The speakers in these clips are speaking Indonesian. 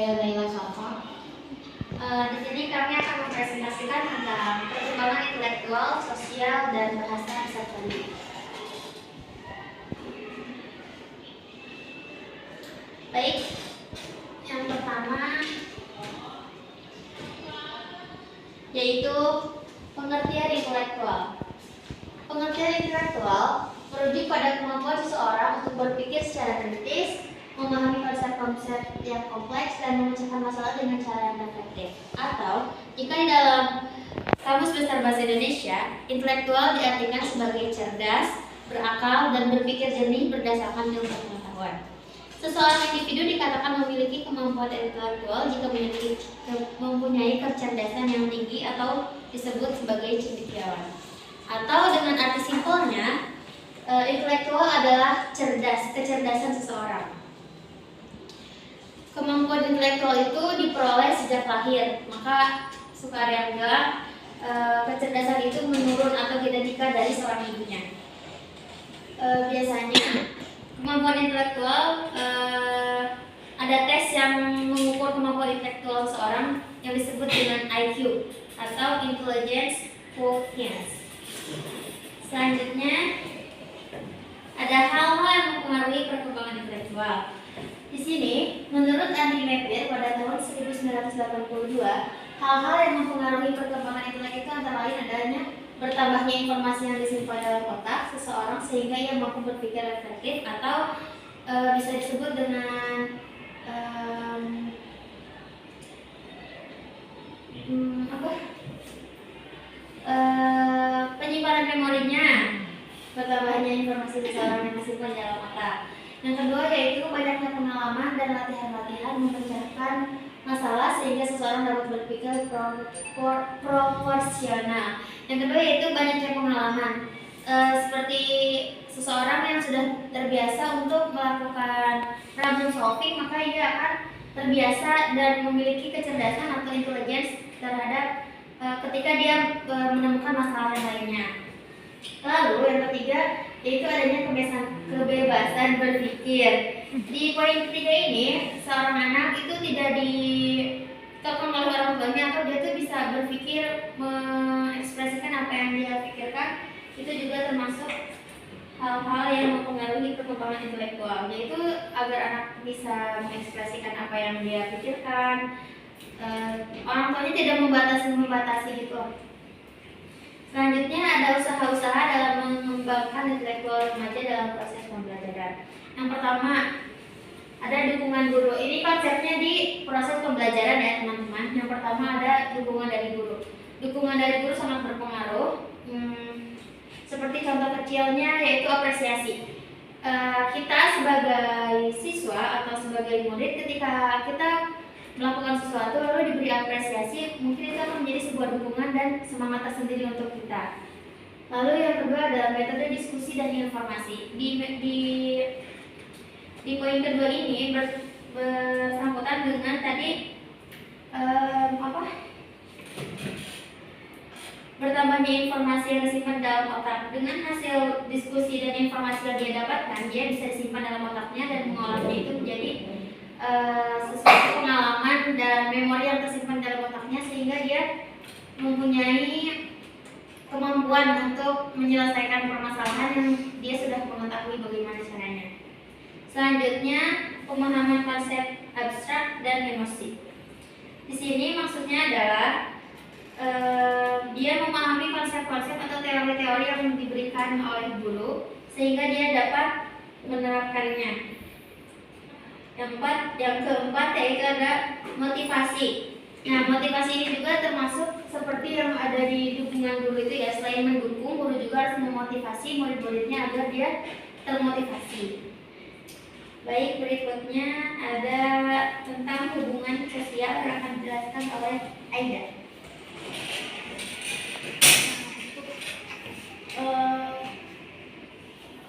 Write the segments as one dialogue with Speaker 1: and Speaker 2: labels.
Speaker 1: saya Laila Safa. Di sini kami akan mempresentasikan tentang perkembangan intelektual, sosial, dan bahasa satelit. Baik, yang pertama yaitu pengertian intelektual. Pengertian intelektual merujuk pada kemampuan seseorang untuk berpikir secara kritis, memahami konsep-konsep yang kompleks, dan memecahkan masalah dengan cara yang efektif. Atau, jika di dalam Kamus Besar Bahasa Indonesia, intelektual diartikan sebagai cerdas, berakal, dan berpikir jernih berdasarkan ilmu pengetahuan. Seseorang individu dikatakan memiliki kemampuan intelektual jika mempunyai kecerdasan yang tinggi atau disebut sebagai cendekiawan. Atau dengan arti simpelnya, intelektual adalah cerdas, kecerdasan seseorang. Kemampuan intelektual itu diperoleh sejak lahir, maka Sukaryang bilang kecerdasan itu menurun atau genetika dari seorang ibunya. Biasanya kemampuan intelektual ada tes yang mengukur kemampuan intelektual seseorang yang disebut dengan IQ atau Intelligence Quotient. Selanjutnya ada hal-hal yang mempengaruhi perkembangan intelektual. Di sini, menurut Andy Mappier pada tahun 1982, hal-hal yang mempengaruhi perkembangan intelek itu antara lain adanya bertambahnya informasi yang disimpan dalam otak seseorang sehingga ia mampu berpikir efektif, atau bisa disebut dengan penyimpanan memorinya, bertambahnya informasi seseorang yang disimpan dalam otak. Yang kedua yaitu banyaknya pengalaman dan latihan-latihan memecahkan masalah sehingga seseorang dapat berpikir proporsional. Yang kedua yaitu banyaknya pengalaman, seperti seseorang yang sudah terbiasa untuk melakukan problem solving, maka ia akan terbiasa dan memiliki kecerdasan atau intelligence terhadap ketika dia menemukan masalah yang lainnya. Lalu yang ketiga yaitu adanya kebebasan berpikir. Di poin ketiga ini, seorang anak itu tidak ditokong oleh orang tuanya atau dia tuh bisa berpikir, mengekspresikan apa yang dia pikirkan. Itu juga termasuk hal-hal yang mempengaruhi perkembangan intelektual, yaitu agar anak bisa mengekspresikan apa yang dia pikirkan. Orang tuanya tidak membatasi gitu. Selanjutnya ada usaha-usaha dalam mengembangkan intelektual remaja dalam proses pembelajaran. Yang pertama, ada dukungan guru. Ini konsepnya di proses pembelajaran ya teman-teman. Yang pertama ada dukungan dari guru. Dukungan dari guru sangat berpengaruh. Seperti contoh kecilnya yaitu apresiasi. Kita sebagai siswa atau sebagai murid, ketika kita melakukan sesuatu lalu diberi apresiasi, mungkin itu akan menjadi sebuah dukungan dan semangat tersendiri untuk kita. Lalu yang kedua adalah metode diskusi dan informasi. Di poin kedua ini bersangkutan dengan tadi bertambahnya informasi yang disimpan dalam otak. Dengan hasil diskusi dan informasi yang dia dapatkan, dia bisa disimpan dalam otaknya dan mengolahnya itu menjadi sesuatu pengalaman dan memori yang tersimpan dalam otaknya, sehingga dia mempunyai kemampuan untuk menyelesaikan permasalahan yang dia sudah mengetahui bagaimana caranya. Selanjutnya, pemahaman konsep abstrak dan emosi. Di sini maksudnya adalah dia memahami konsep-konsep atau teori-teori yang diberikan oleh guru sehingga dia dapat menerapkannya. Yang keempat yaitu ada motivasi. Nah, motivasi ini juga termasuk seperti yang ada di dukungan guru itu ya. Selain mendukung, guru juga harus memotivasi murid-muridnya agar dia termotivasi. Baik, berikutnya ada tentang hubungan sosial yang akan dijelaskan oleh Aida.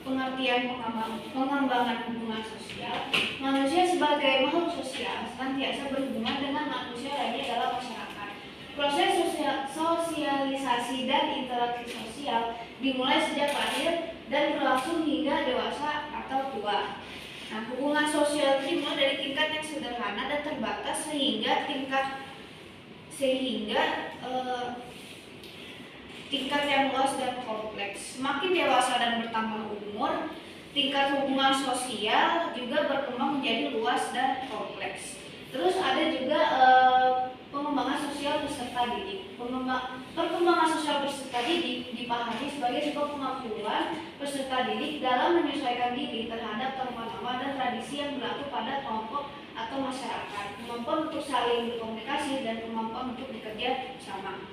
Speaker 2: Pengertian pengembangan hubungan sosial. Manusia sebagai makhluk sosial senantiasa berhubungan dengan manusia lainnya dalam masyarakat. Proses sosialisasi dan interaksi sosial dimulai sejak lahir dan berlangsung hingga dewasa atau tua. Nah, hubungan sosial itu dimulai dari tingkat yang sederhana dan terbatas sehingga tingkat yang luas dan kompleks. Semakin dewasa dan bertambah umur, tingkat hubungan sosial juga berkembang menjadi luas dan kompleks. Terus ada juga pengembangan sosial peserta didik. Perkembangan sosial peserta didik dipahami sebagai sebuah kemampuan peserta didik dalam menyesuaikan diri terhadap norma-norma dan tradisi yang berlaku pada kelompok atau masyarakat, kemampuan untuk saling berkomunikasi dan kemampuan untuk bekerja sama.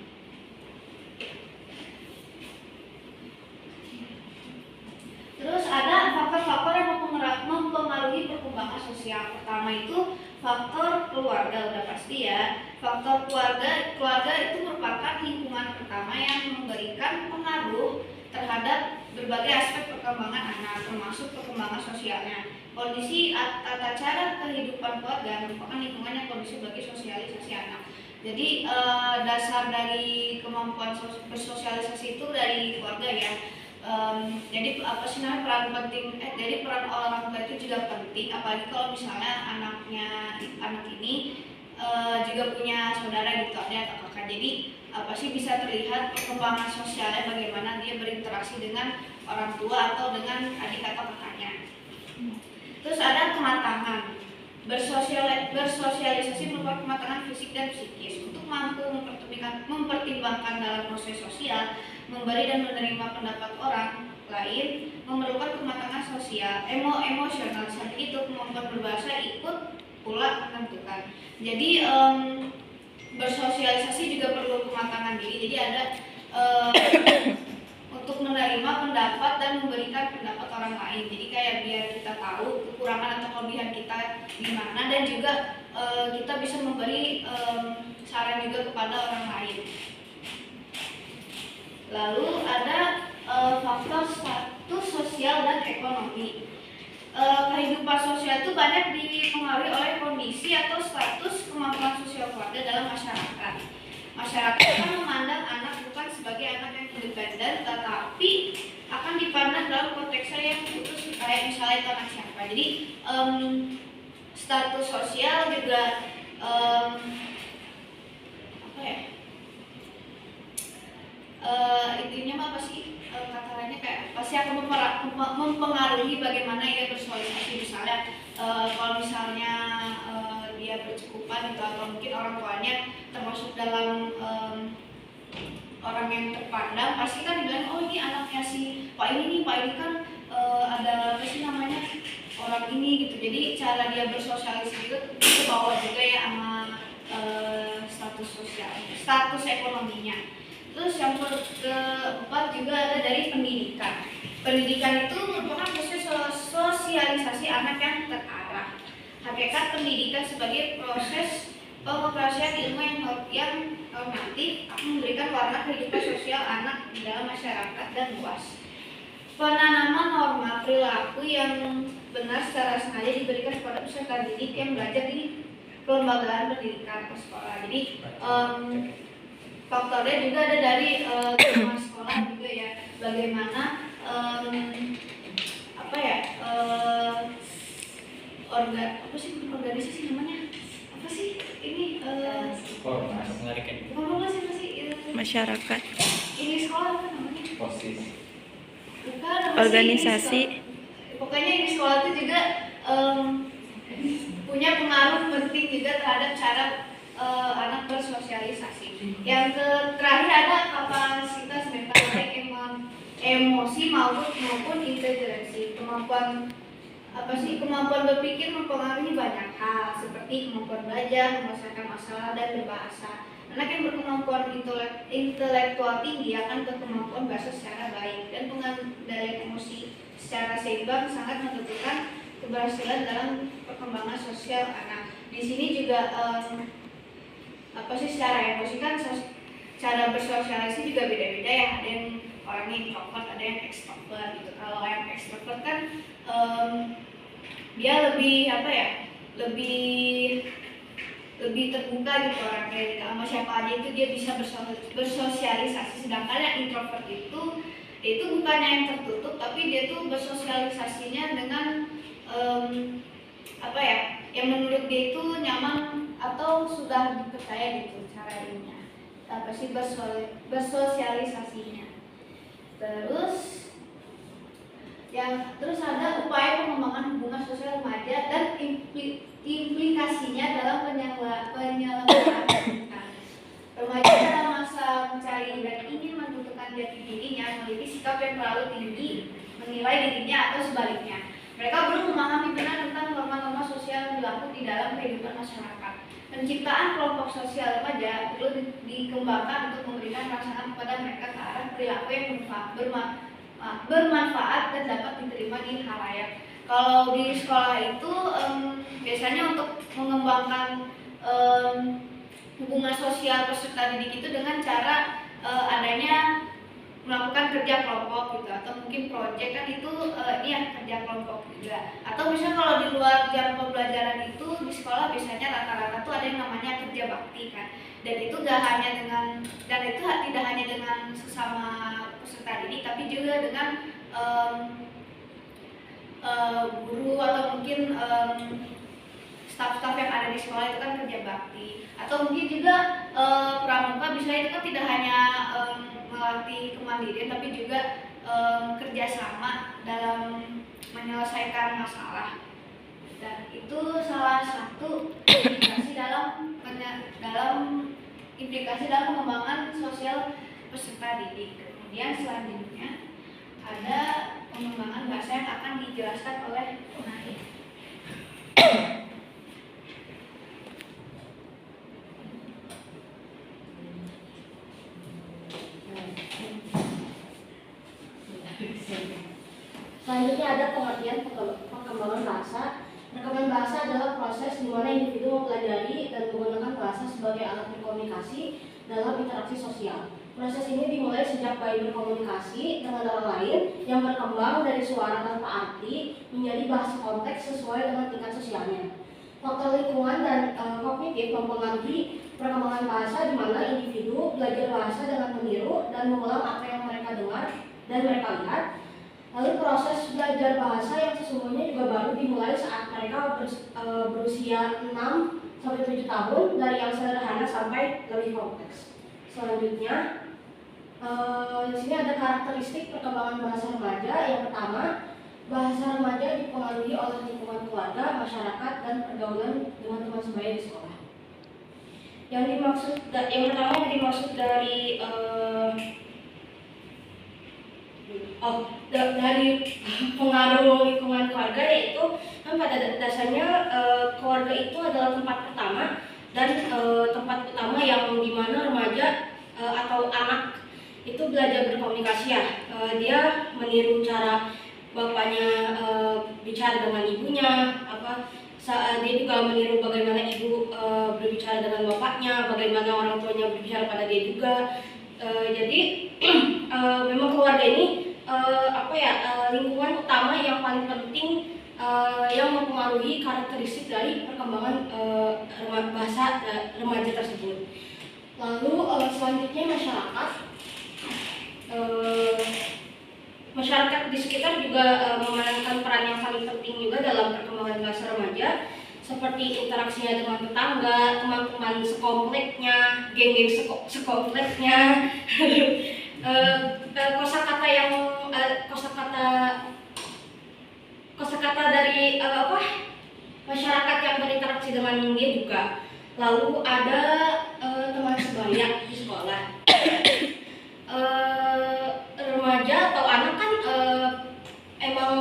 Speaker 2: Terus ada faktor-faktor yang mempengaruhi perkembangan sosial. Pertama itu faktor keluarga, udah pasti ya. Faktor keluarga itu merupakan lingkungan pertama yang memberikan pengaruh terhadap berbagai aspek perkembangan anak, termasuk perkembangan sosialnya. Kondisi tata cara kehidupan keluarga merupakan lingkungan yang kondisi bagi sosialisasi anak. Jadi dasar dari kemampuan bersosialisasi itu dari keluarga ya. Jadi apa sih namanya peran penting jadi peran orang tua itu juga penting, apalagi kalau misalnya anak ini juga punya saudara gitu, ada atau kakak. Jadi apa sih bisa terlihat perkembangan sosialnya, bagaimana dia berinteraksi dengan orang tua atau dengan adik atau kakaknya. Terus ada kematangan. Bersosialisasi merupakan kematangan fisik dan psikis untuk mampu mempertimbangkan dalam proses sosial, memberi dan menerima pendapat orang lain, memerlukan kematangan sosial, emosional. Saat itu kemampuan berbahasa ikut pula menentukan. Jadi bersosialisasi juga perlu kematangan diri. Jadi ada untuk menerima pendapat dan memberikan pendapat orang lain. Jadi kayak biar kita tahu kekurangan atau kelebihan kita gimana, dan juga kita bisa memberi saran juga kepada orang lain. Lalu ada faktor status sosial dan ekonomi. Kehidupan sosial itu banyak dipengaruhi oleh kondisi atau status kemampuan sosial keluarga dalam masyarakat. Masyarakat akan memandang anak bukan sebagai anak yang independen, tetapi akan dipandang dalam konteksnya yang khusus, kayak misalnya itu anak siapa. Jadi status sosial juga apa ya? Intinya mah apa sih kata-katanya kayak pasti akan mempengaruhi bagaimana ia bersosialisasi. Misalnya kalau misalnya dia bercukupan gitu, atau mungkin orang tuanya termasuk dalam orang yang terpandang, pasti kan dibilang oh ini anaknya si Pak ini nih, Pak ini kan ada apa sih namanya orang ini gitu. Jadi cara dia bersosialisasi itu kebawa juga ya sama status sosial, status ekonominya. Terus yang keempat juga ada dari pendidikan. Pendidikan itu merupakan proses sosialisasi anak yang terarah. Hakikat pendidikan sebagai proses pengoperasian ilmu yang normatif akan memberikan warna kehidupan sosial anak di dalam masyarakat dan luas. Penanaman norma perilaku yang benar secara sengaja diberikan kepada peserta didik yang belajar di kelembagaan pendidikan atau sekolah. Jadi faktornya juga ada dari sekolah juga ya, bagaimana organisasi namanya apa sih ini
Speaker 3: masyarakat,
Speaker 2: ini sekolah apa namanya? Bukan,
Speaker 3: organisasi.
Speaker 2: Pokoknya ini sekolah itu juga punya pengaruh penting juga terhadap cara anak bersosialisasi. Yang terakhir ada kapasitas mental, baik emosi maupun intelijensi. Kemampuan berpikir mempengaruhi banyak hal seperti kemampuan belajar, menyelesaikan masalah, dan berbahasa. Anak yang berkemampuan intelektual tinggi akan berkemampuan bahasa secara baik, dan pengendalian emosi secara seimbang sangat menentukan keberhasilan dalam perkembangan sosial anak. Di sini juga secara emosi kan cara bersosialisasi juga beda-beda ya. Ada yang orangnya introvert, ada yang extrovert gitu. Kalau yang extrovert kan dia lebih lebih terbuka gitu orangnya, sama siapa aja itu dia bisa bersosialisasi. Sedangkan yang introvert itu bukannya yang tertutup, tapi dia tuh bersosialisasinya dengan yang menurut dia itu nyaman atau sudah dipercaya gitu cara ininya apa sih bersosialisasinya. Terus ada upaya pengembangan hubungan sosial remaja dan implikasinya dalam penyelenggaraan pendidikan. Remaja dalam masa mencari dan ingin menentukan jati dirinya memiliki sikap yang terlalu tinggi menilai dirinya atau sebaliknya. Mereka belum memahami benar tentang norma-norma sosial yang berlaku di dalam kehidupan masyarakat. Penciptaan kelompok sosial remaja perlu dikembangkan untuk memberikan rangsangan kepada mereka ke arah perilaku yang bermanfaat dan dapat diterima di khalayak. Kalau di sekolah itu biasanya untuk mengembangkan hubungan sosial peserta didik itu dengan cara adanya melakukan kerja kelompok gitu atau mungkin proyek kan itu kerja kelompok juga. Atau misalnya kalau di luar jam pembelajaran itu di sekolah biasanya rata-rata tuh ada yang namanya kerja bakti kan. Dan itu tidak hanya dengan sesama peserta didik tapi juga dengan guru atau mungkin staf-staf yang ada di sekolah itu kan kerja bakti. Atau mungkin juga pramuka bisa itu kan tidak hanya melatih kemandirian tapi juga kerjasama dalam menyelesaikan masalah. Dan itu salah satu implikasi dalam pengembangan sosial peserta didik. Kemudian selanjutnya ada pengembangan bahasa yang akan dijelaskan oleh Naif.
Speaker 4: Selanjutnya ada pengertian perkembangan bahasa. Perkembangan bahasa adalah proses di mana individu mempelajari dan menggunakan bahasa sebagai alat berkomunikasi dalam interaksi sosial. Proses ini dimulai sejak bayi berkomunikasi dengan orang lain yang berkembang dari suara tanpa arti menjadi bahasa konteks sesuai dengan tingkat sosialnya. Faktor lingkungan dan kognitif mempengaruhi perkembangan bahasa di mana individu belajar bahasa dengan meniru dan mengulang apa yang mereka dengar dan mereka lihat. Lalu proses belajar bahasa yang sesungguhnya juga baru dimulai saat mereka berusia 6-7 tahun dari yang sederhana sampai lebih kompleks. Selanjutnya, di sini ada karakteristik perkembangan bahasa remaja. Yang pertama, bahasa remaja dipengaruhi oleh lingkungan keluarga, masyarakat, dan pergaulan dengan teman sebaya di sekolah. Yang pertama yang dimaksud dari dari pengaruh lingkungan keluarga yaitu kan pada dasarnya keluarga itu adalah tempat pertama dan tempat utama yang dimana remaja atau anak itu belajar berkomunikasi ya. Dia meniru cara bapaknya bicara dengan ibunya, dia juga meniru bagaimana ibu berbicara dengan bapaknya, bagaimana orang tuanya berbicara pada dia juga. Jadi memang keluarga ini lingkungan utama yang paling penting yang mempengaruhi karakteristik dari perkembangan bahasa remaja tersebut. Lalu selanjutnya masyarakat di sekitar juga memainkan peran yang paling penting juga dalam perkembangan bahasa remaja, seperti interaksinya dengan tetangga, teman-teman sekompleknya, geng-geng sekompleknya, kosakata dari masyarakat yang berinteraksi dengan dia juga. Lalu ada teman sebaya di sekolah. Remaja atau anak kan emang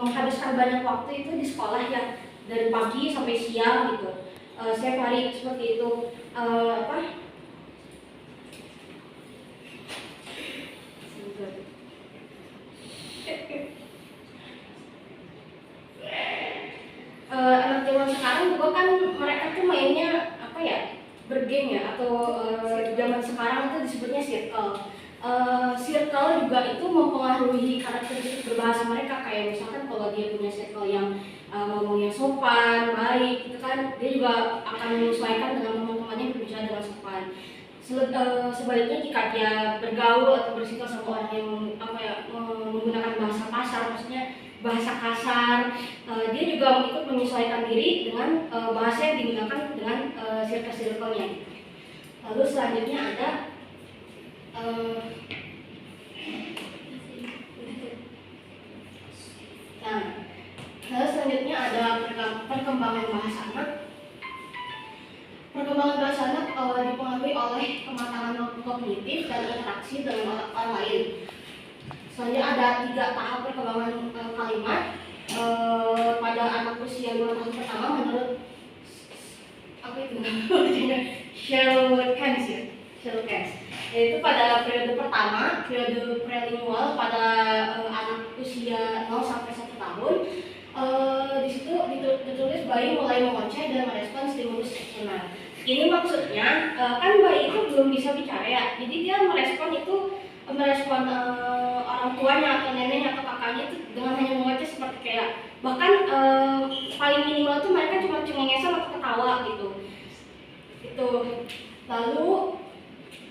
Speaker 4: menghabiskan banyak waktu itu di sekolah ya, dari pagi sampai siang gitu. Setiap hari seperti itu. Anak zaman sekarang juga kan mereka tuh mainnya bergame ya, atau zaman sekarang itu disebutnya circle. Circle juga itu mempengaruhi karakteristik berbahasa mereka, kayak misalkan kalau dia punya circle yang ngomongnya sopan, baik, itu kan dia juga akan menyesuaikan dengan teman-temannya berbicara dengan sopan. Sebaliknya jika dia bergaul atau bersikap sama orang yang menggunakan bahasa kasar, maksudnya bahasa kasar. Dia juga ikut menyesuaikan diri dengan bahasa yang digunakan dengan circle-nya. Lalu selanjutnya ada lalu selanjutnya ada perkembangan bahasa anak. Perkembangan bahasa anak dipengaruhi oleh kematangan kognitif dan interaksi dengan orang lain. Selanjutnya ada 3 tahap perkembangan kalimat pada anak usia 2 tahun pertama menurut apa itu namanya Sherlock yaitu pada periode pertama, periode prelingual pada anak usia 0 sampai 1 tahun. Di situ ditulis bayi mulai mengoceh dan merespon stimulus eksternal. Ini maksudnya kan bayi itu belum bisa bicara ya, jadi dia merespon orang tuanya atau neneknya atau kakaknya itu dengan hanya mengoceh seperti kayak bahkan paling minimal tuh mereka cuma cengengesan atau ketawa gitu. Itu lalu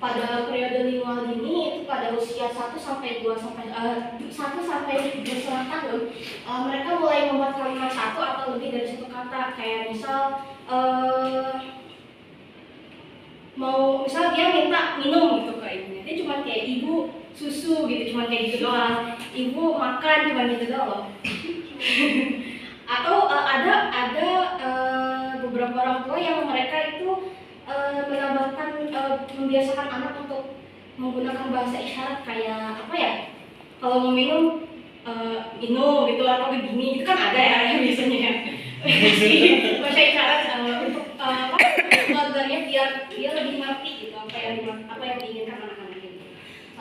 Speaker 4: pada periode lingual dini itu pada usia 1 sampai 2 sampai 3,5 tahun mereka mulai membuat kalimat satu atau lebih dari satu kata, kayak misal misal dia minta minum gitu ke ibunya, dia cuma kayak ibu susu gitu, cuma kayak gitu doang, ibu makan cuma gitu doang. Atau ada beberapa orang tua yang mereka itu menambahkan membiasakan anak untuk menggunakan bahasa isyarat kayak apa ya, kalau mau minum minum gitu atau begini itu kan ada ya biasanya ya. Bahasa isyarat untuk keluarganya biar dia lebih ngerti gitu apa yang diinginkan anak-anak itu.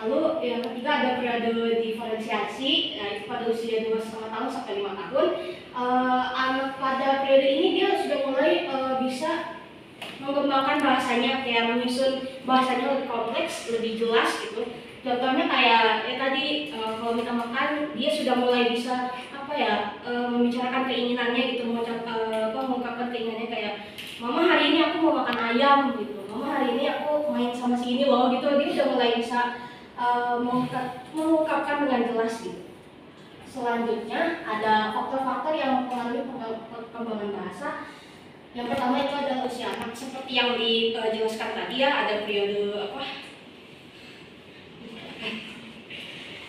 Speaker 4: Lalu yang ketiga ada periode diferensiasi, itu pada usia 2,5 tahun sampai 5 tahun. Anak pada periode ini dia sudah mulai bisa mengembangkan bahasanya, kayak menyusun bahasanya lebih kompleks, lebih jelas gitu. Contohnya kayak ya tadi kalau minta makan dia sudah mulai bisa membicarakan keinginannya gitu, mengungkapkan keinginannya kayak mama hari ini aku mau makan ayam gitu, mama hari ini aku main sama si ini loh gitu. Dia sudah mulai bisa mengungkapkan dengan jelas gitu. Selanjutnya ada faktor-faktor yang mempengaruhi perkembangan bahasa. Yang pertama itu adalah usia anak, seperti yang dijelaskan tadi ya, ada periode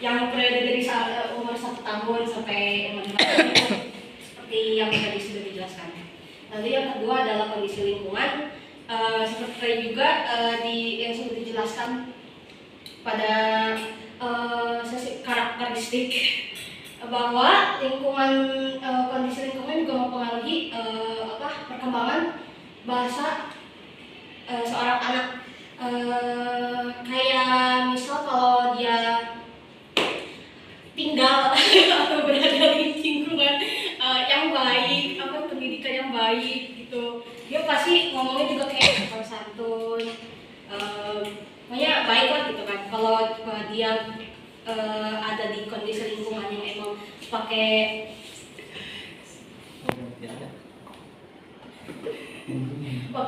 Speaker 4: yang periode dari umur 1 tahun sampai umur 5 tahun seperti yang tadi sudah dijelaskan. Lalu yang kedua adalah kondisi lingkungan, seperti juga yang sudah dijelaskan pada sesi karakteristik bahwa kondisi lingkungan juga mempengaruhi perkembangan bahasa seorang anak. Kayak misal kalau dia tinggal atau berada di lingkungan yang baik, pendidikan yang baik gitu, dia pasti ngomongnya juga kayak sopan santun, pokoknya baik lah gitu kan. Kalau dia ada di kondisi lingkungan yang emang pakai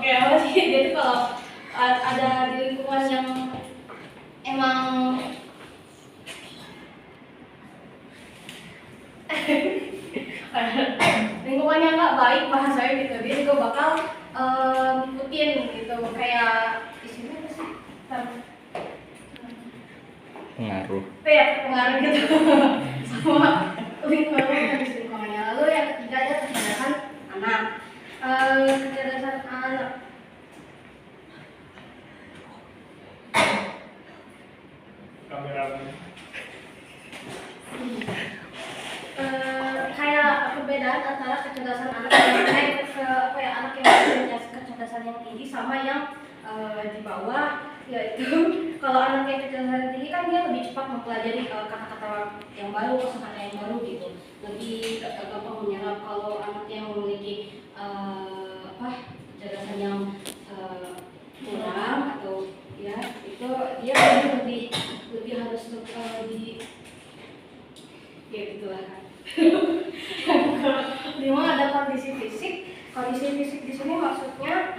Speaker 4: apa sih, dia tuh kalau ada di lingkungan yang emang lingkungannya nggak baik bahasanya gitu, dia juga bakal ngikutin gitu, kayak isinya apa sih? Pengaruh gitu sama lingkungannya. Lalu yang ketiga ada kecerdasan anak. Kecerdasan anak kayak perbedaan antara kecerdasan anak yang anak yang punya kecerdasan yang tinggi sama yang di bawah, yaitu kalau anak yang kecerdasan tinggi kan dia lebih cepat mempelajari kata-kata yang baru, kosakata yang baru gitu, lebih gampang menyerap. Kalau anak yang memiliki kecerdasan yang kurang atau ya itu dia lebih harus ya gitulah kan. Dimana ada kondisi fisik di sini maksudnya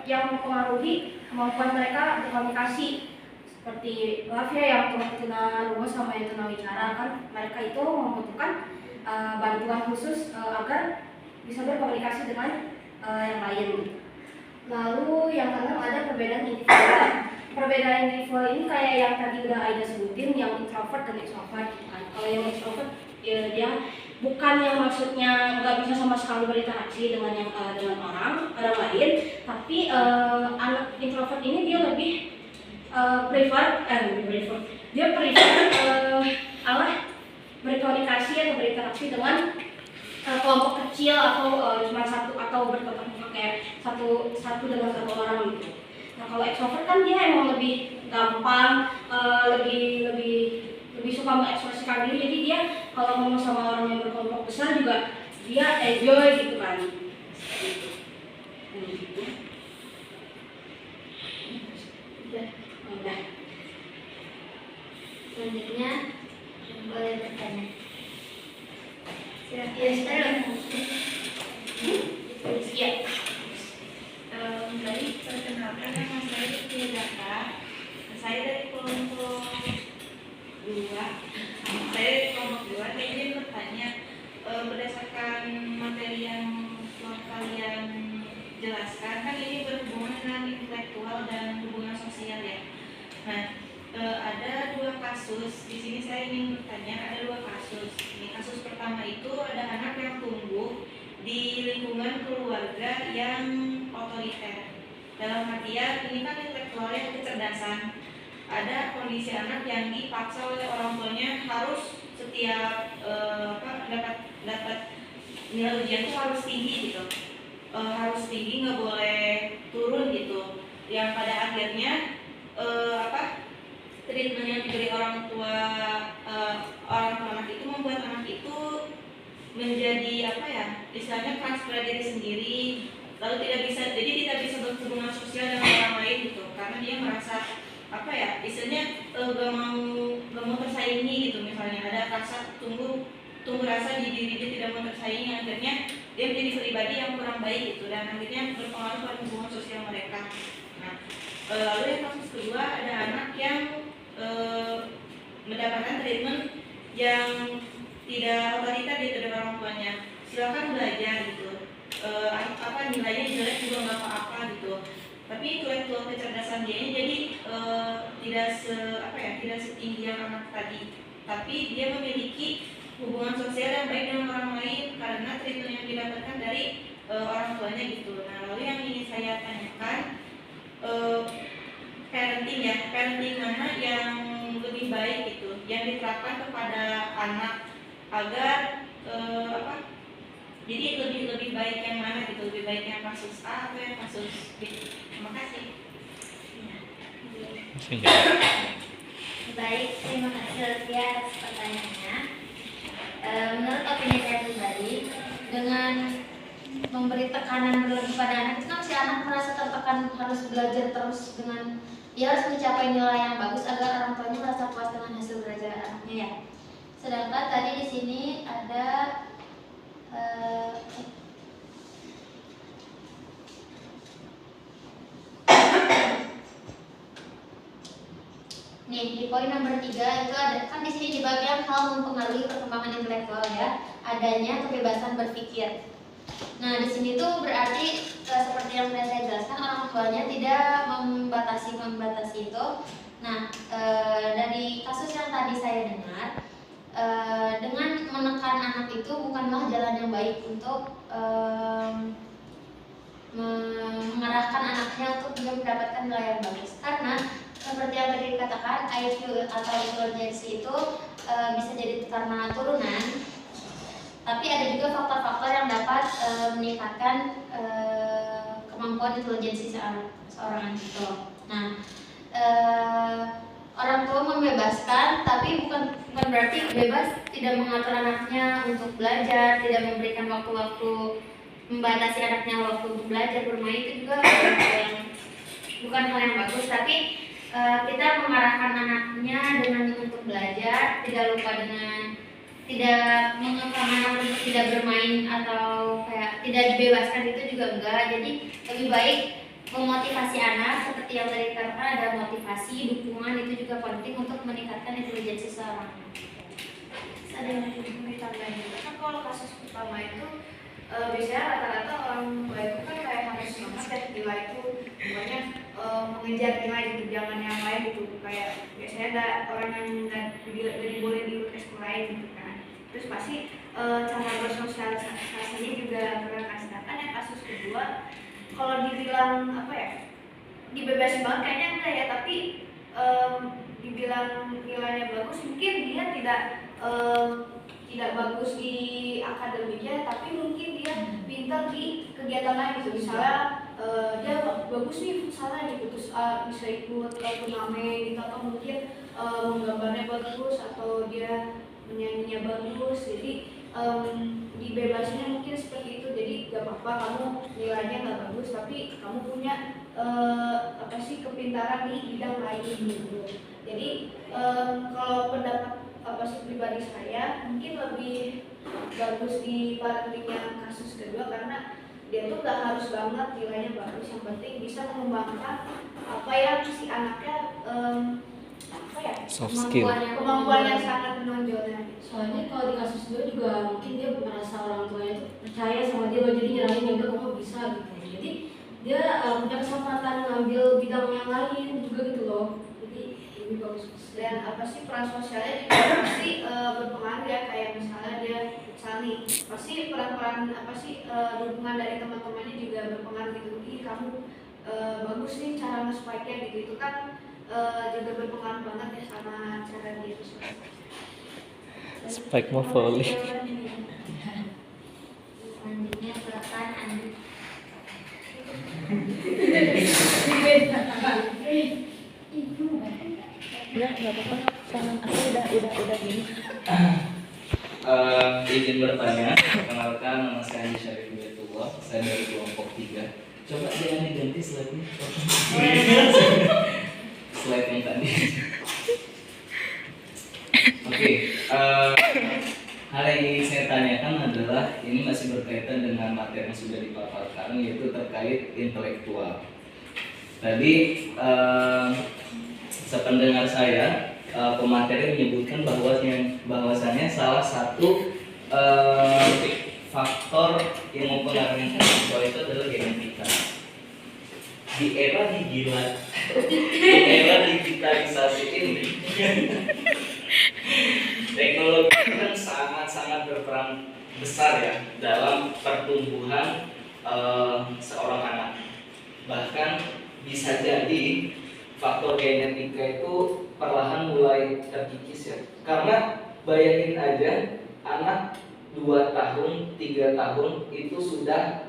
Speaker 4: yang mempengaruhi kemampuan mereka berkomunikasi, seperti yang tuna rungu sama yang tunawicara kan, mereka itu membutuhkan bantuan khusus agar bisa berkomunikasi dengan yang lain. Lalu yang keenam ada perbedaan individual. Perbedaan individual ini kayak yang tadi udah Aida sebutin, yang introvert dan extrovert gitu kan. Kalau yang extrovert ya, dia bukan yang maksudnya nggak bisa sama sekali berinteraksi dengan dengan orang lain, tapi anak introvert ini dia lebih dia prefer berkomunikasi atau berinteraksi dengan kelompok kecil atau cuma satu atau bertatap muka kayak satu dengan satu orang gitu. Nah kalau extrovert kan dia emang lebih gampang, lebih suka mengekspresikan diri, jadi dia kalau ngomong sama orang yang berkelompok besar juga dia enjoy gitu kan. Gitu. Udah.
Speaker 1: Selanjutnya boleh bertanya.
Speaker 2: Silakan.
Speaker 1: Ya.
Speaker 2: Dari perkenalkan, nama saya Tia Daka. Saya dari kelompok 2. Saya dari kelompok 2. Saya ingin bertanya berdasarkan materi yang telah kalian jelaskan, kan ini berhubungan dengan intelektual dan hubungan sosial ya. Nah, ada 2 kasus. Di sini saya ingin bertanya, ada 2 kasus. Ini kasus pertama itu ada anak yang tumbuh di lingkungan keluarga yang otoriter. Dalam artian ini kan intelektualnya kecerdasan. Ada kondisi anak yang dipaksa oleh orang tuanya harus setiap dapat nilai ujian itu harus tinggi gitu. Harus tinggi, nggak boleh turun gitu. Yang pada akhirnya treatment yang diberi orang tua anak itu membuat anak itu menjadi istilahnya keras pada diri sendiri, lalu tidak bisa berhubungan sosial dengan orang lain gitu, karena dia merasa istilahnya gak mau tersaingi gitu. Misalnya ada rasa tumbuh rasa di diri dia tidak mau tersaingi, akhirnya dia menjadi pribadi yang kurang baik gitu, dan akhirnya berpengaruh pada hubungan sosial mereka. Nah, lalu yang kasus kedua ada anak yang mendapatkan treatment yang tidak otoriter dari orang tuanya. Silakan belajar gitu. Nilainya jelek juga nggak apa-apa gitu. Tapi intelektual kecerdasan dia jadi tidak setinggi yang anak tadi. Tapi dia memiliki hubungan sosial yang baik dengan orang lain karena treatment yang didapatkan dari orang tuanya gitu. Nah, lalu yang ingin saya tanyakan, parenting mana yang lebih baik gitu, yang diterapkan kepada anak agar jadi lebih baik yang mana gitu, lebih baik yang kasus A atau yang kasus B? Terima kasih.
Speaker 1: Baik, terima kasih Olivia atas pertanyaannya. Menurut opini saya pribadi, dengan memberi tekanan berlebih pada anak itu kan si anak merasa tertekan, harus belajar terus dengan dia harus mencapai nilai yang bagus agar orang tuanya merasa puas dengan hasil belajar anaknya ya. Sedangkan tadi di sini ada nih di poin nomor 3 itu ada kan di sini di bagian hal mempengaruhi perkembangan intelektual ya, adanya kebebasan berpikir. Nah di sini tuh berarti seperti yang sudah saya jelaskan, orang tuanya tidak membatasi itu. Nah dari kasus yang tadi saya dengar, dengan menekan anak itu bukanlah jalan yang baik untuk mengarahkan anaknya untuk dia mendapatkan nilai yang bagus, karena seperti yang tadi dikatakan IQ atau intelijensi itu bisa jadi karena turunan, tapi ada juga faktor-faktor yang dapat meningkatkan kemampuan intelijensi seorang anak itu. Nah, orang tua membebaskan, tapi bukan berarti bebas tidak mengatur anaknya untuk belajar, tidak memberikan waktu-waktu, membatasi anaknya waktu untuk belajar, bermain, itu juga bukan hal yang bagus. Tapi kita mengarahkan anaknya dengan untuk belajar, tidak lupa dengan tidak mengekang anak untuk tidak bermain atau kayak tidak dibebaskan, itu juga enggak. Jadi lebih baik memotivasi anak seperti yang tadi katakan, ada motivasi, dukungan, itu juga penting untuk meningkatkan intelijensi seorang anak. ada yang
Speaker 2: ditambahin juga kan kalau kasus pertama itu biasanya rata-rata orang tua itu kan kayak harus semangat dan nilai itu pokoknya mengejar nilai gitu, jangan yang lain gitu. Kayak biasanya ada orang yang nggak boleh diurut ekskul lain gitu kan, terus pasti cara bersosialisasinya juga kurang. Sedangkan yang kasus kedua kalau dibilang apa ya, dibebasin banget kayaknya enggak ya, tapi dibilang nilainya bagus, mungkin dia tidak bagus di akademiknya, tapi mungkin dia pintar di kegiatan lain gitu. Misalnya dia bagus nih futsalnya gitu, terus bisa ikut turnamen gitu, atau mungkin menggambarnya bagus, atau dia menyanyinya bagus. Jadi dibebasinnya mungkin seperti itu. Jadi gak apa-apa kamu nilainya nggak bagus, tapi kamu punya kepintaran di bidang lain gitu. Jadi kalau pendapat pribadi saya mungkin lebih bagus di parenting yang kasus kedua, karena dia tuh gak harus banget nilainya bagus, yang penting bisa mengembangkan apa yang si anaknya
Speaker 3: soft skill,
Speaker 2: kemampuan yang sangat menonjolnya.
Speaker 4: Soalnya kalau di kasus dua juga mungkin dia merasa orang tuanya itu percaya sama dia, jadi nyerahin juga kamu bisa gitu. Jadi dia punya kesempatan ngambil bidang yang lain juga gitu loh. Jadi lebih bagus.
Speaker 2: Dan peran sosialnya juga pasti berpengaruh ya, kayak misalnya dia nih pasti peran-peran dukungan dari teman-temannya juga berpengaruh gitu. Ih kamu bagus nih cara nge-spike-nya gitu, itu kan juga berpengaruh banget ya sama cara dia
Speaker 3: spike mau volley.
Speaker 1: Selanjutnya silakan Andi.
Speaker 3: Enggak apa-apa. Salam aku udah gini.
Speaker 5: Izin bertanya, perkenalkan nama saya Andi Syarif Hidayatullah, saya dari kelompok 3. Coba jangan diganti slide-nya. Slide yang tadi. Oke, hal yang ingin saya tanyakan adalah ini masih berkaitan dengan materi yang sudah dipaparkan, yaitu terkait intelektual. Tadi sependengar saya, pemateri menyebutkan bahwasanya salah satu faktor yang mempengaruhi intelektual itu adalah genetika. Di era digitalisasi ini, teknologi kan sangat berperan besar ya dalam pertumbuhan seorang anak. Bahkan bisa jadi faktor genetika itu perlahan mulai terkikis ya. Karena bayangin aja anak 2 tahun, 3 tahun itu sudah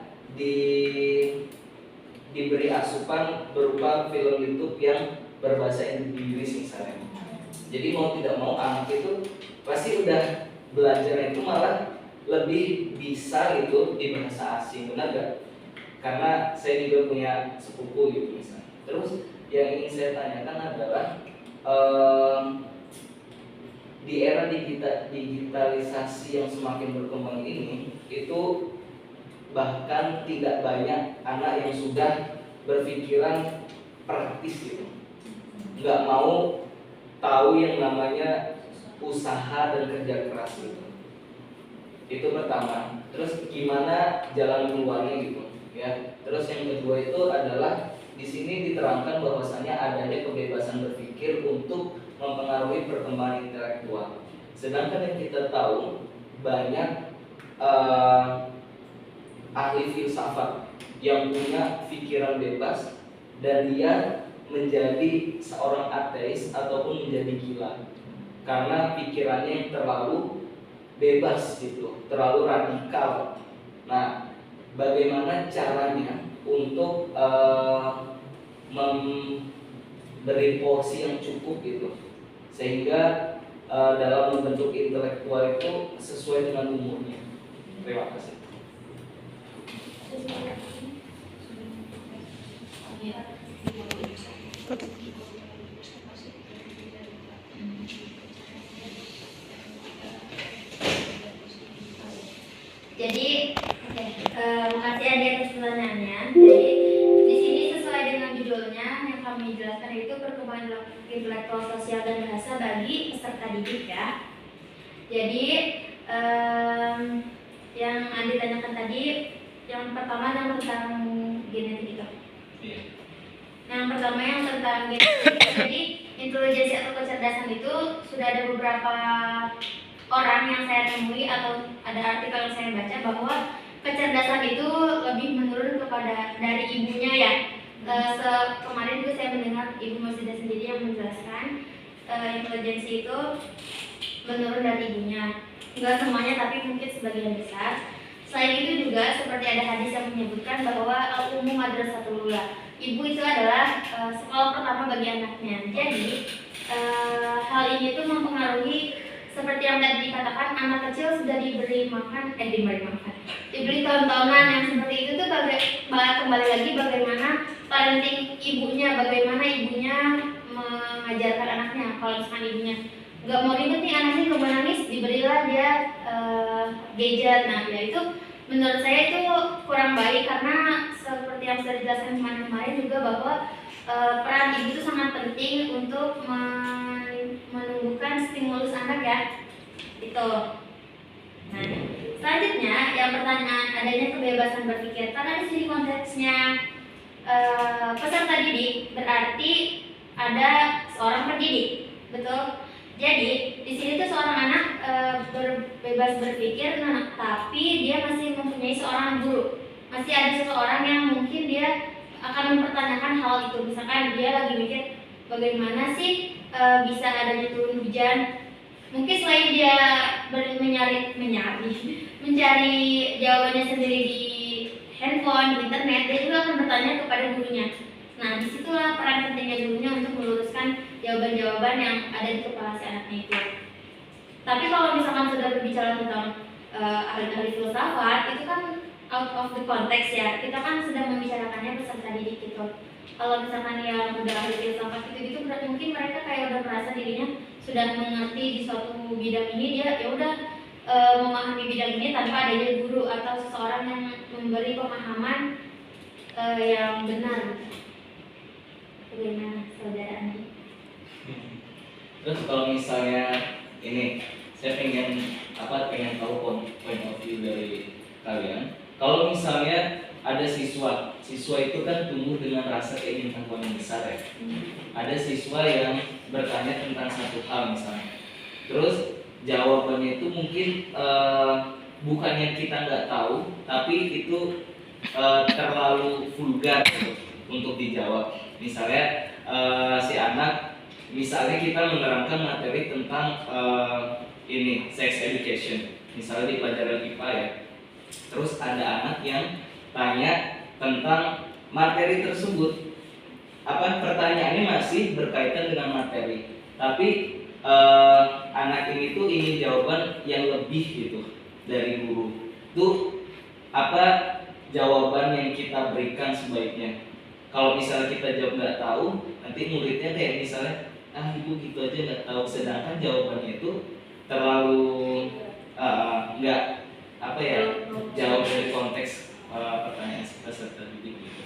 Speaker 5: diberi asupan berupa film YouTube yang berbahasa Inggris misalnya. Jadi mau tidak mau anak itu pasti udah belajar itu malah lebih bisa gitu di bahasa asing, benar gak? Karena saya juga punya sepupu gitu misalnya. Terus yang ingin saya tanyakan adalah di era digitalisasi yang semakin berkembang ini, itu bahkan tidak banyak anak yang sudah berpikiran praktis gitu, nggak mau tahu yang namanya usaha dan kerja keras gitu. Itu pertama. Terus gimana jalan keluarnya gitu ya. Terus yang kedua itu adalah di sini diterangkan bahwasanya adanya kebebasan berpikir untuk mempengaruhi perkembangan intelektual. Sedangkan yang kita tahu banyak ahli filsafat yang punya pikiran bebas dan dia menjadi seorang ateis ataupun menjadi gila karena pikirannya yang terlalu bebas gitu, terlalu radikal. Nah, bagaimana caranya untuk memberi porsi yang cukup gitu, sehingga dalam membentuk intelektual itu sesuai dengan umurnya. Terima kasih.
Speaker 1: Jadi, makasih Adi atas pertanyaannya. Jadi, di sini sesuai dengan judulnya yang kami jelaskan itu perkembangan intelektual, sosial dan bahasa bagi peserta didik ya. Jadi yang Andi tanyakan tadi, yang pertama yang tentang genetik itu.
Speaker 5: Iya.
Speaker 1: Yang pertama yang tentang genetik. Jadi intelijensi atau kecerdasan itu sudah ada beberapa orang yang saya temui atau ada artikel yang saya baca bahwa kecerdasan itu lebih menurun kepada dari ibunya ya. Kemarin juga saya mendengar Ibu Masida sendiri yang menjelaskan intelijensi itu menurun dari ibunya. Enggak semuanya tapi mungkin sebagian besar. Selain itu juga seperti ada hadis yang menyebutkan bahwa al-ummu madrasatul ula. Ibu itu adalah sekolah pertama bagi anaknya. Jadi hal ini tuh mempengaruhi seperti yang tadi dikatakan, anak kecil sudah diberi tontonan yang seperti itu tuh kembali lagi bagaimana parenting ibunya, bagaimana ibunya mengajarkan anaknya. Kalau misalkan ibunya nggak mau ribet nih anaknya nggak mau nangis, diberilah dia gadget. Nah ya itu menurut saya itu kurang baik, karena seperti yang sudah dijelaskan kemarin juga bahwa peran ibu itu sangat penting untuk menumbuhkan stimulus anak ya itu. Nah selanjutnya yang pertanyaan adanya kebebasan berpikir, karena di sini konteksnya peserta didik berarti ada seorang pendidik, betul. Jadi di sini tuh seorang anak bebas berpikir, nah, tapi dia masih mempunyai seorang guru, masih ada seseorang yang mungkin dia akan mempertanyakan hal itu. Misalkan dia lagi mikir bagaimana sih bisa adanya turun hujan, mungkin selain dia mencari jawabannya sendiri di handphone, di internet, dia juga akan bertanya kepada gurunya. Nah disitulah peran pentingnya gurunya untuk meluruskan jawaban-jawaban yang ada di kepala si anaknya itu. Tapi kalau misalkan sudah berbicara tentang ahli-ahli filsafat, itu kan out of the context ya. Kita kan sedang membicarakannya peserta didik gitu. Kalau misalkan yang udah ahli filsafat itu berarti mungkin mereka kayak udah merasa dirinya sudah mengerti di suatu bidang ini, dia ya udah memahami bidang ini tanpa adanya guru atau seseorang yang memberi pemahaman yang benar. Bagaimana saudara Andi?
Speaker 5: Terus kalau misalnya ini, saya pengen tahu point of view dari kalian. Kalau misalnya ada siswa itu kan tumbuh dengan rasa keingintahuan yang besar ya. Ada siswa yang bertanya tentang satu hal misalnya, terus jawabannya itu mungkin bukannya kita nggak tahu, tapi itu terlalu vulgar gitu untuk dijawab. Misalnya si anak, misalnya kita menerangkan materi tentang ini sex education, misalnya di pelajaran IPA ya. Terus ada anak yang tanya tentang materi tersebut, pertanyaannya masih berkaitan dengan materi, tapi anak ini tuh ingin jawaban yang lebih gitu dari guru. Tuh apa jawaban yang kita berikan sebaiknya? Kalau misalnya kita jawab nggak tahu, nanti muridnya kayak misalnya ibu gitu aja nggak tahu, sedangkan jawabannya itu terlalu nggak jauh dari konteks pertanyaan peserta didik gitu.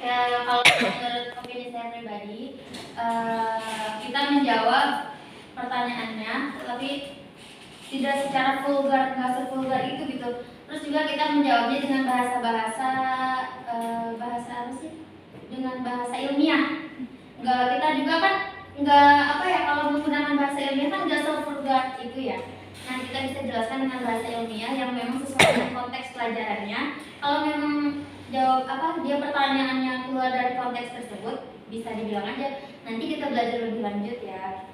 Speaker 1: Ya, kalau menurut opini saya pribadi, kita menjawab pertanyaannya, tapi tidak secara vulgar, nggak sevulgar itu gitu. Terus juga kita menjawabnya dengan bahasa dengan bahasa ilmiah. Kita juga kan kalau menggunakan bahasa ilmiah kan nggak sevulgar itu ya. Nah kita bisa jelaskan dengan bahasa ilmiah yang memang sesuai dengan konteks pelajarannya. Kalau memang dia pertanyaannya keluar dari konteks tersebut, bisa dibilang aja nanti kita belajar lebih lanjut ya.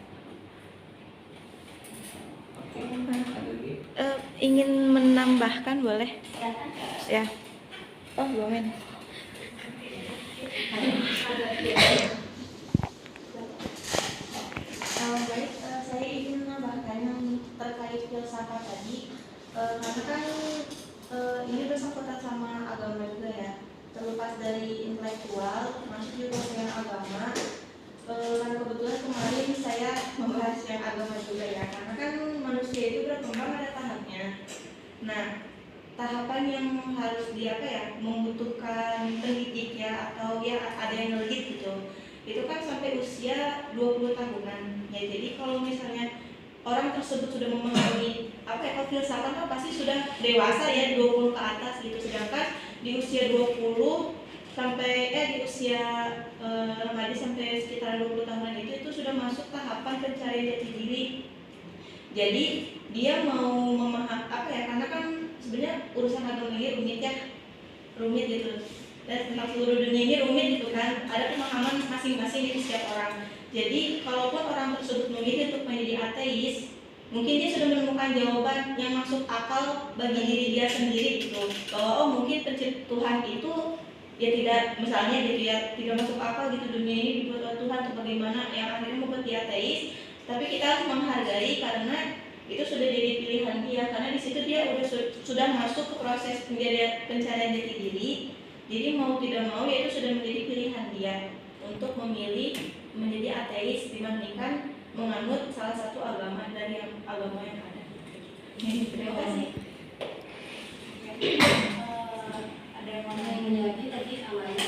Speaker 3: Ingin menambahkan boleh?
Speaker 1: Ya.
Speaker 3: Oh boleh.
Speaker 4: Baik, saya ingin menambahkan yang terkait filsafat tadi, karena kan ini bersangkutan sama agama juga ya. Terlepas dari intelektual, masuk juga dengan agama. Karena kebetulan kemarin saya membahas yang agama juga ya, karena kan manusia itu berkembang ada tahapnya. Nah, tahapan yang harus membutuhkan pendidik ya, atau ya ada yang ngelit gitu. Itu kan sampai usia 20 tahunan. Ya jadi kalau misalnya
Speaker 6: orang tersebut sudah memahami filsafat kan pasti sudah dewasa ya, 20 ke atas gitu. Sedangkan di usia 20 sampai di usia remaja sampai sekitar 20 tahunan itu sudah masuk tahapan pencarian jati diri. Jadi dia mau memahami karena kan sebenarnya urusan agama ini rumit gitu. Dan tentang seluruh dunia ini rumit gitu kan. Ada pemahaman masing-masing di setiap orang. Jadi kalaupun orang tersebut memilih untuk menjadi ateis, mungkin dia sudah menemukan jawaban yang masuk akal bagi diri dia sendiri gitu. Bahwa mungkin Tuhan itu ya tidak masuk akal gitu, dunia ini dibuat oleh Tuhan atau bagaimana, yang akhirnya membuat dia ateis. Tapi kita harus menghargai karena itu sudah jadi pilihan dia, karena di situ dia sudah masuk ke proses pencarian jati diri. Jadi mau tidak mau ya itu sudah menjadi pilihan dia untuk memilih menjadi ateis dibandingkan menganut salah satu agama dari agama yang ada. Terima kasih.
Speaker 2: Ada yang mau
Speaker 4: Nanya lagi tadi awalnya.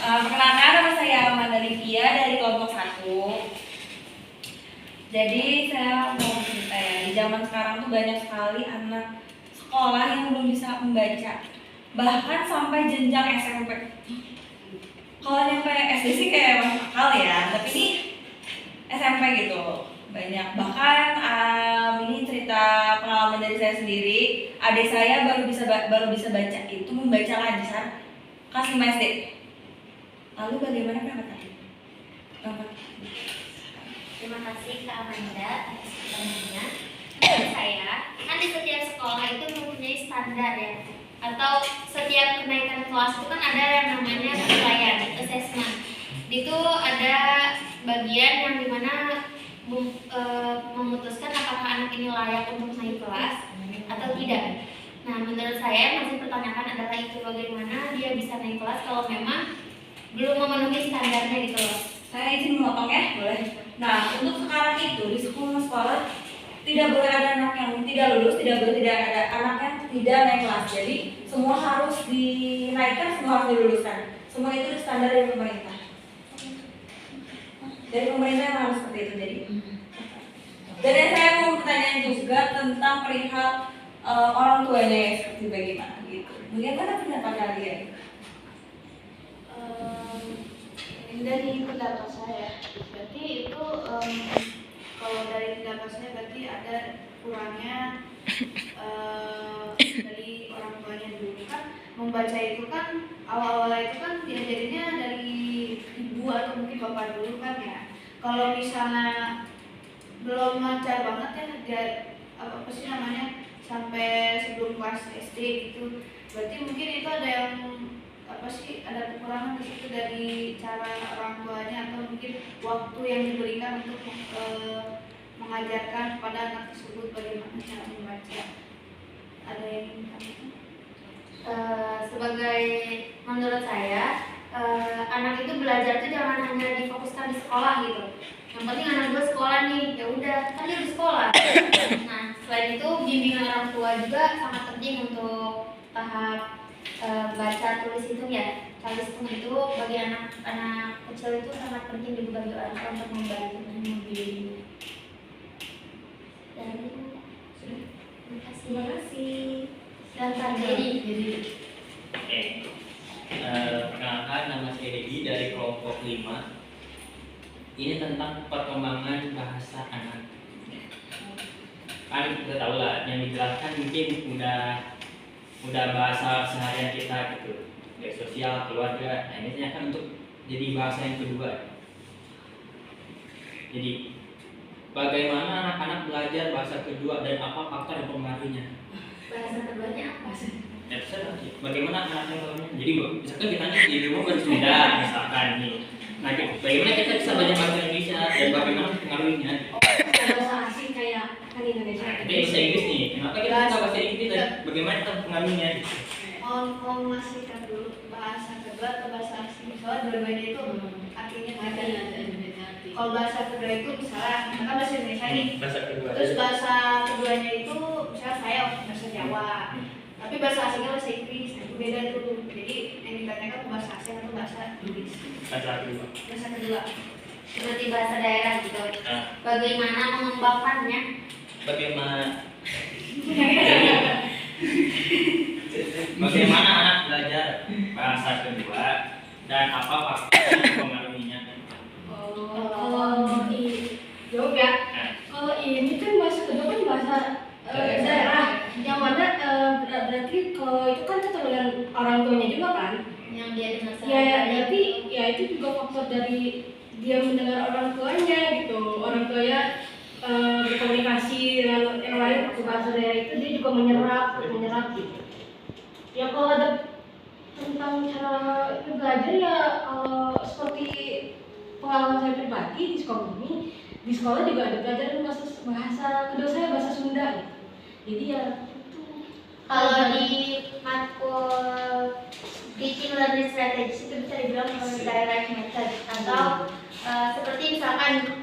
Speaker 7: Perkenalkan, nama saya Amanda Livia dari kelompok 1. Jadi saya mau cerita ya, di zaman sekarang tuh banyak sekali anak sekolah yang belum bisa membaca, bahkan sampai jenjang SMP. Kalau nyampe SD sih kayak masuk akal ya, tapi ini SMP gitu banyak. Bahkan ini cerita pengalaman dari saya sendiri. Adik saya baru bisa baca itu membaca lancar kelas 5 SD. Lalu bagaimana pendapat tadi?
Speaker 1: Terima kasih Kak Amanda atas pertanyaannya. Menurut saya, kan di setiap sekolah itu mempunyai standar ya, atau setiap kenaikan kelas itu kan ada yang namanya penilaian, assessment. Itu ada bagian yang dimana memutuskan apakah anak ini layak untuk naik kelas atau tidak. Nah, menurut saya yang masih pertanyakan adalah itu bagaimana dia bisa naik kelas kalau memang belum memenuhi standarnya gitu loh.
Speaker 7: Saya izin memotong ya, boleh. Nah, untuk sekarang itu di sekolah tidak boleh ada anak yang tidak lulus, tidak ada anak yang tidak naik kelas. Jadi semua harus dinaikkan, semua harus diluluskan. Semua itu standar dari pemerintah. Dari pemerintah yang harus seperti itu jadi. Dan saya mau pertanyaan juga tentang perihal orang tuanya ya, seperti bagaimana gitu. Bagaimana pendapat kalian?
Speaker 2: Dari pendapat saya, berarti itu kalau dari pendapat saya berarti ada kurangnya dari orang tuanya dulu kan. Membaca itu kan awal-awal itu kan diajarinya dari ibu atau mungkin bapak dulu kan ya. Kalau misalnya belum lancar banget ya dia apa sih namanya sampai sebelum kelas SD gitu, berarti mungkin itu ada yang ada kekurangan di situ dari cara orang tuanya atau mungkin waktu yang diberikan untuk mengajarkan kepada anak tersebut bagaimana cara membaca. Ada yang ingin ditambahkan?
Speaker 1: Sebagai menurut saya anak itu belajar itu jangan hanya difokuskan di sekolah gitu. Yang penting anak gue sekolah nih, ya udah kan dia udah sekolah. Nah, selain itu bimbingan orang tua juga sangat penting untuk tahap baca tulis itu ya. Tulis itu bagi anak kecil itu sangat penting juga bagi orang tua untuk membantu dan membimbing. Dan itu terima kasih. Dan Jadi.
Speaker 8: Oke. Perkenalkan, nama saya Dedi dari kelompok 5. Ini tentang perkembangan bahasa anak. Kan kita tahu lah, yang dijelaskan mungkin udah bahasa seharian kita gitu, dari sosial, keluarga. Nah, ini kan untuk jadi bahasa yang kedua. Jadi bagaimana anak-anak belajar bahasa kedua dan apa faktor yang mempengaruhinya?
Speaker 1: Bahasa keduanya apa?
Speaker 8: Ya, bagaimana anak-anak belajarnya? Jadi misalkan ditanya di rumah berbeda, misalkan nih. Nah, bagaimana kita bisa belajar bahasa Indonesia dan bagaimana pengaruhnya?
Speaker 4: Bahasa asing kayak kan Indonesia.
Speaker 8: Tapi bahasa Inggris nih, kenapa kita bisa bahasa Inggris dan bagaimana kita pengaruhnya?
Speaker 2: Mau masihkan dulu bahasa kedua atau bahasa asing, soalnya dua-duanya itu artinya ada. Kalau bahasa kedua itu misalnya bahasa Indonesia nih,
Speaker 8: Bahasa kedua.
Speaker 2: terus bahasa keduanya itu misalnya saya bahasa Jawa, Tapi bahasa asingnya bahasa Inggris, nah itu beda tuh. Jadi yang ditanyakan bahasa asing atau bahasa Inggris.
Speaker 8: Bahasa kedua.
Speaker 2: Bahasa kedua.
Speaker 1: Seperti bahasa daerah gitu.
Speaker 8: Nah,
Speaker 1: Bagaimana mengembangkannya?
Speaker 8: bagaimana bagaimana anak belajar bahasa kedua dan apa faktor yang mempengaruhinya?
Speaker 4: Jawab ya.
Speaker 8: Nah,
Speaker 4: Kalau ini kan bahasa kedua kan bahasa daerah, yang mana berarti kalau itu kan ketemu dengan orang tuanya juga kan?
Speaker 1: Yang dia dengar
Speaker 4: Ya, berarti ya itu juga faktor dari dia mendengar orang tuanya gitu. Orang tuanya berkomunikasi dengan yang lain pakai bahasa daerah itu dia juga menyerap gitu. Ya kalau ada tentang cara itu belajar ya seperti pengalaman saya pribadi di sekolah ini, di sekolah juga ada pelajaran bahasa kedua saya bahasa Sunda gitu. Jadi ya itu.
Speaker 1: kalau di matkul teaching learning strategies itu bisa dibilang direct method atau seperti misalkan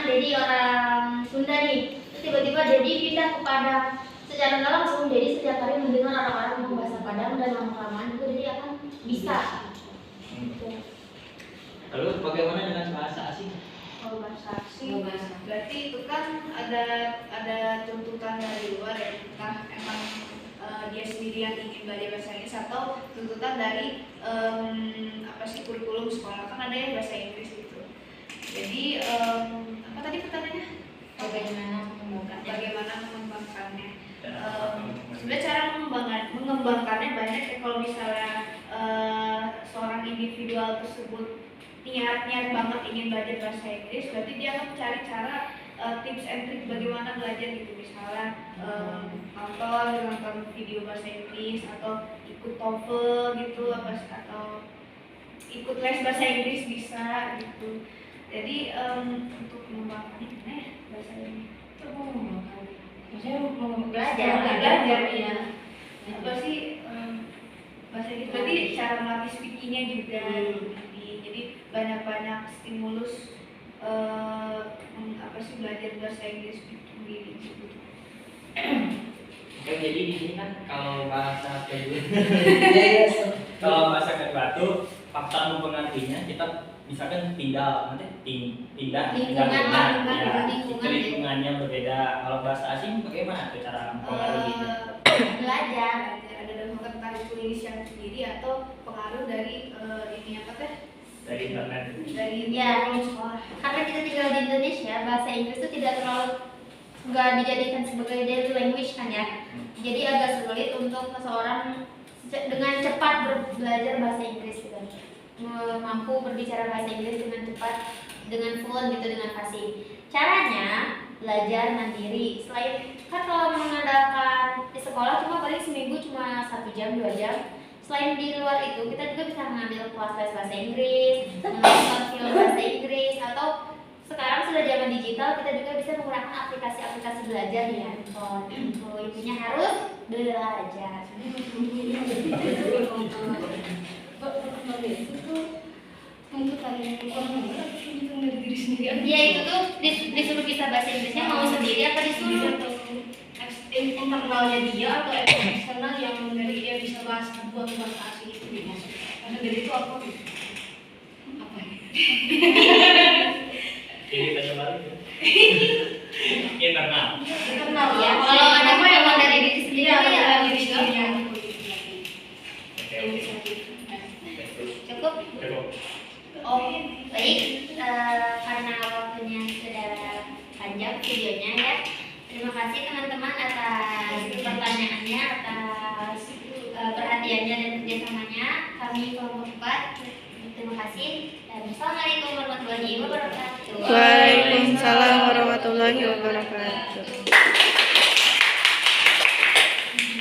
Speaker 1: Dedi orang Sunda nih, terus tiba-tiba Dedi pindah ke Padang. Secara nggak langsung Dedi setiap hari mendengar orang-orang ngomong bahasa Padang dan lama-kelamaan juga Dedi akan bisa.
Speaker 8: lalu bagaimana dengan bahasa asing?
Speaker 2: Kalau bahasa asing, berarti itu kan ada tuntutan dari luar ya, entah emang dia sendiri yang ingin belajar bahasa Inggris atau tuntutan dari kurikulum sekolah, kan ada yang bahasa Inggris gitu. Jadi apa tadi pertanyaannya? Bagaimana mengembangkannya? Sebenarnya cara mengembangkannya banyak ya. Kalau misalnya seorang individual tersebut niat banget ingin belajar bahasa Inggris, berarti dia akan mencari cara tips and trick bagaimana belajar gitu. Misalnya nonton video bahasa Inggris atau ikut TOEFL gitu, atau ikut les bahasa Inggris bisa gitu. Jadi untuk mengembangkan bahasa ini itu mengembangkan.
Speaker 4: Maksudnya mau
Speaker 2: belajar
Speaker 4: ya.
Speaker 2: Apa sih bahasa Inggris? Berarti cara melatih speakingnya juga. Jadi banyak stimulus belajar bahasa Inggris speaking gitu.
Speaker 8: Oke, jadi di sini kan kalau bahasa kedua,
Speaker 5: Ya,
Speaker 8: kalau bahasa kedua tuh faktor mempengaruhinya kita misalkan pindah
Speaker 1: Lingkungan,
Speaker 8: lingkungannya berbeda. Kalau bahasa asing bagaimana tuh cara mempengaruhinya?
Speaker 1: Belajar.
Speaker 2: Ada dalam tentang tulis yang sendiri atau pengaruh dari
Speaker 8: Dari internet.
Speaker 2: dari
Speaker 1: Ya.
Speaker 2: sekolah.
Speaker 1: Karena kita tinggal di Indonesia, bahasa Inggris itu tidak terlalu nggak dijadikan sebagai daily language kan ya. Jadi agak sulit untuk seseorang dengan cepat belajar bahasa Inggris gitu. Mampu berbicara bahasa Inggris dengan cepat, dengan fluent gitu, dengan fasih. Caranya belajar mandiri. Selain kan kalau mengandalkan di sekolah cuma paling seminggu cuma 1 jam 2 jam. Selain di luar itu kita juga bisa mengambil kelas les bahasa Inggris, menonton film bahasa Inggris, atau sekarang sudah zaman digital kita juga bisa menggunakan aplikasi-aplikasi belajar di handphone. Intinya harus belajar. Ya itu tuh disuruh bisa bahasa Inggrisnya mau sendiri apa disuruh?
Speaker 4: Internalnya dia atau eksternal yang dari dia bisa bahasa asing itu dia masuk. Bahasa dari itu apa? Apa ya?
Speaker 8: Ini tanya baru ya. Internal.
Speaker 4: Internal
Speaker 1: Ya, kalau ada yang dari diri sendiri ya
Speaker 4: diri sendiri yang
Speaker 1: cukup.
Speaker 8: Cukup.
Speaker 1: Baik, karena waktunya sudah panjang videonya ya. Terima kasih teman-teman atas pertanyaannya, atas perhatiannya dan kerjasamanya. Kami kelompok 4 terima kasih dan assalamualaikum warahmatullahi wabarakatuh.
Speaker 3: Waalaikumsalam warahmatullahi wabarakatuh.